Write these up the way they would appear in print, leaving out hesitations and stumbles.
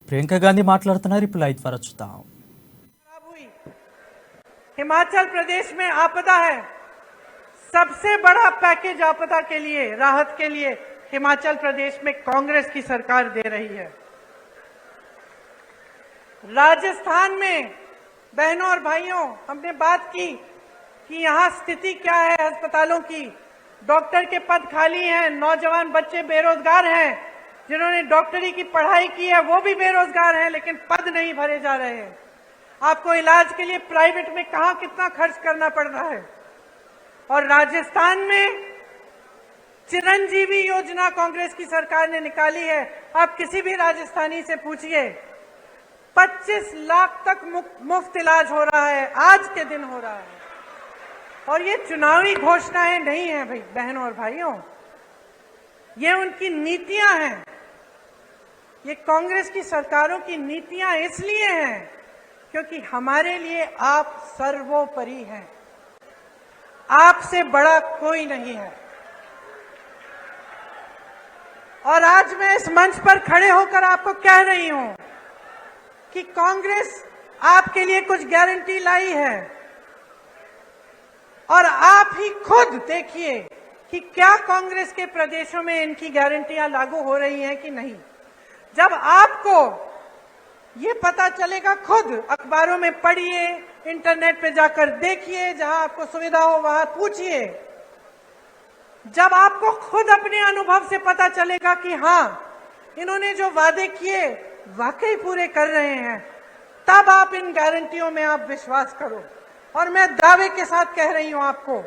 ప్రియాంక గాంధీ మాట్లాడుతున్నారు. ఇప్పుడు లైవ్ ద్వారా చూద్దాం. हिमाचल प्रदेश में आपदा है, सबसे बड़ा पैकेज आपदा के लिए, राहत के लिए हिमाचल प्रदेश में कांग्रेस की सरकार दे रही है। राजस्थान में बहनों और भाइयों, हमने बात की कि यहाँ स्थिति क्या है अस्पतालों की। डॉक्टर के पद खाली हैं, नौजवान बच्चे बेरोजगार हैं, जिन्होंने डॉक्टरी की पढ़ाई की है वो भी बेरोजगार हैं, लेकिन पद नहीं भरे जा रहे हैं। आपको इलाज के लिए प्राइवेट में कहां कितना खर्च करना पड़ रहा है। और राजस्थान में चिरंजीवी योजना कांग्रेस की सरकार ने निकाली है। आप किसी भी राजस्थानी से पूछिए, 25 लाख तक मुफ्त इलाज हो रहा है, आज के दिन हो रहा है। और ये चुनावी घोषणाएं नहीं है भाई बहनों और भाइयों, ये उनकी नीतियां हैं। ये कांग्रेस की सरकारों की नीतियां इसलिए हैं क्योंकि हमारे लिए आप सर्वोपरि हैं, आपसे बड़ा कोई नहीं है। और आज मैं इस मंच पर खड़े होकर आपको कह रही हूं कि कांग्रेस आपके लिए कुछ गारंटी लाई है, और आप ही खुद देखिए कि क्या कांग्रेस के प्रदेशों में इनकी गारंटियां लागू हो रही हैं कि नहीं। जब आपको ये पता चलेगा, खुद अखबारों में पढ़िए, इंटरनेट पे जाकर देखिए, जहां आपको सुविधा हो वहां पूछिए। जब आपको खुद अपने अनुभव से पता चलेगा कि हां इन्होंने जो वादे किए वाकई पूरे कर रहे हैं, तब आप इन गारंटियों में आप विश्वास करो। और मैं दावे के साथ कह रही हूं आपको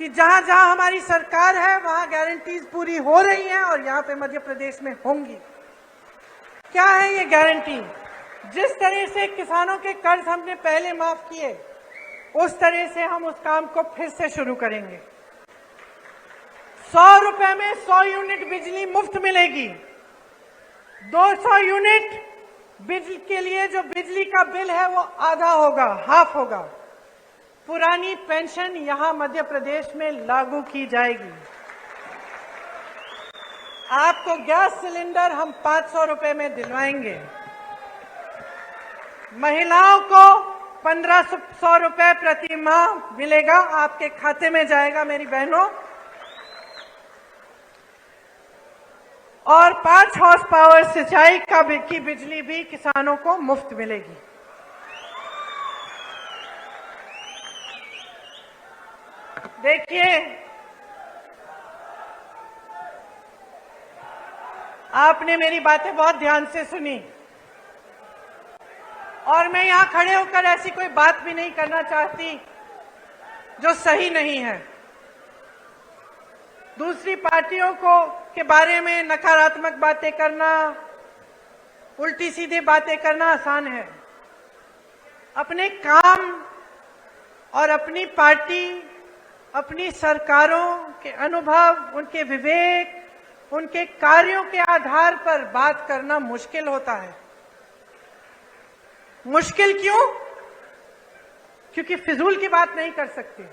कि जहां जहां हमारी सरकार है वहां गारंटीज पूरी हो रही हैं, और यहां पे मध्य प्रदेश में होंगी। क्या है ये गारंटी? जिस तरह से किसानों के कर्ज हमने पहले माफ किए, उस तरह से हम उस काम को फिर से शुरू करेंगे। 100 रुपए में 100 यूनिट बिजली मुफ्त मिलेगी। 200 यूनिट बिजली के लिए जो बिजली का बिल है वो आधा होगा, हाफ होगा। पुरानी पेंशन यहां मध्य प्रदेश में लागू की जाएगी। आपको गैस सिलेंडर हम 500 रुपए में दिलवाएंगे। महिलाओं को 1500 रुपए प्रति माह मिलेगा, आपके खाते में जाएगा मेरी बहनों। और 5 हॉर्स पावर सिंचाई की बिजली भी किसानों को मुफ्त मिलेगी। देखिए, आपने मेरी बातें बहुत ध्यान से सुनी, और मैं यहां खड़े होकर ऐसी कोई बात भी नहीं करना चाहती जो सही नहीं है। दूसरी पार्टियों के बारे में नकारात्मक बातें करना, उल्टी सीधी बातें करना आसान है। अपने काम और अपनी पार्टी, अपनी सरकारों के अनुभव, उनके विवेक, उनके कार्यों के आधार पर बात करना मुश्किल होता है। मुश्किल क्यों? क्योंकि फिजूल की बात नहीं कर सकती।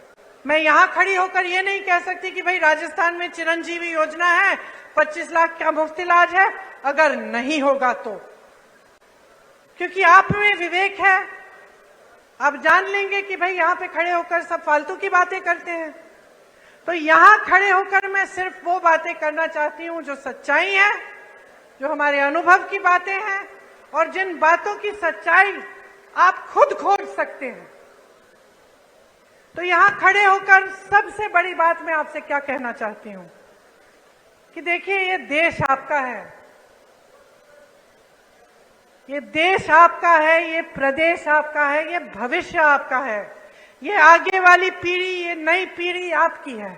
मैं यहां खड़ी होकर ये नहीं कह सकती कि भाई राजस्थान में चिरंजीवी योजना है, 25 लाख का मुफ्त इलाज है, अगर नहीं होगा तो। क्योंकि आप में विवेक है, आप जान लेंगे कि भाई यहां पे खड़े होकर सब फालतू की बातें करते हैं। तो यहां खड़े होकर मैं सिर्फ वो बातें करना चाहती हूं जो सच्चाई है, जो हमारे अनुभव की बातें हैं, और जिन बातों की सच्चाई आप खुद खोज सकते हैं। तो यहां खड़े होकर सबसे बड़ी बात मैं आपसे क्या कहना चाहती हूं कि देखिए, ये देश आपका है, ये देश आपका है, ये प्रदेश आपका है, ये भविष्य आपका है, ये आगे वाली पीढ़ी, ये नई पीढ़ी आपकी है।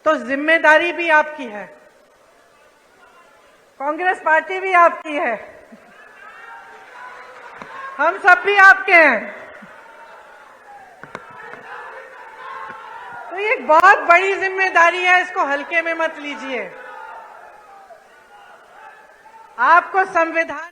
तो जिम्मेदारी भी आपकी है, कांग्रेस पार्टी भी आपकी है, हम सब भी आपके हैं। तो ये बहुत बड़ी जिम्मेदारी है, इसको हल्के में मत लीजिए। आपको संविधान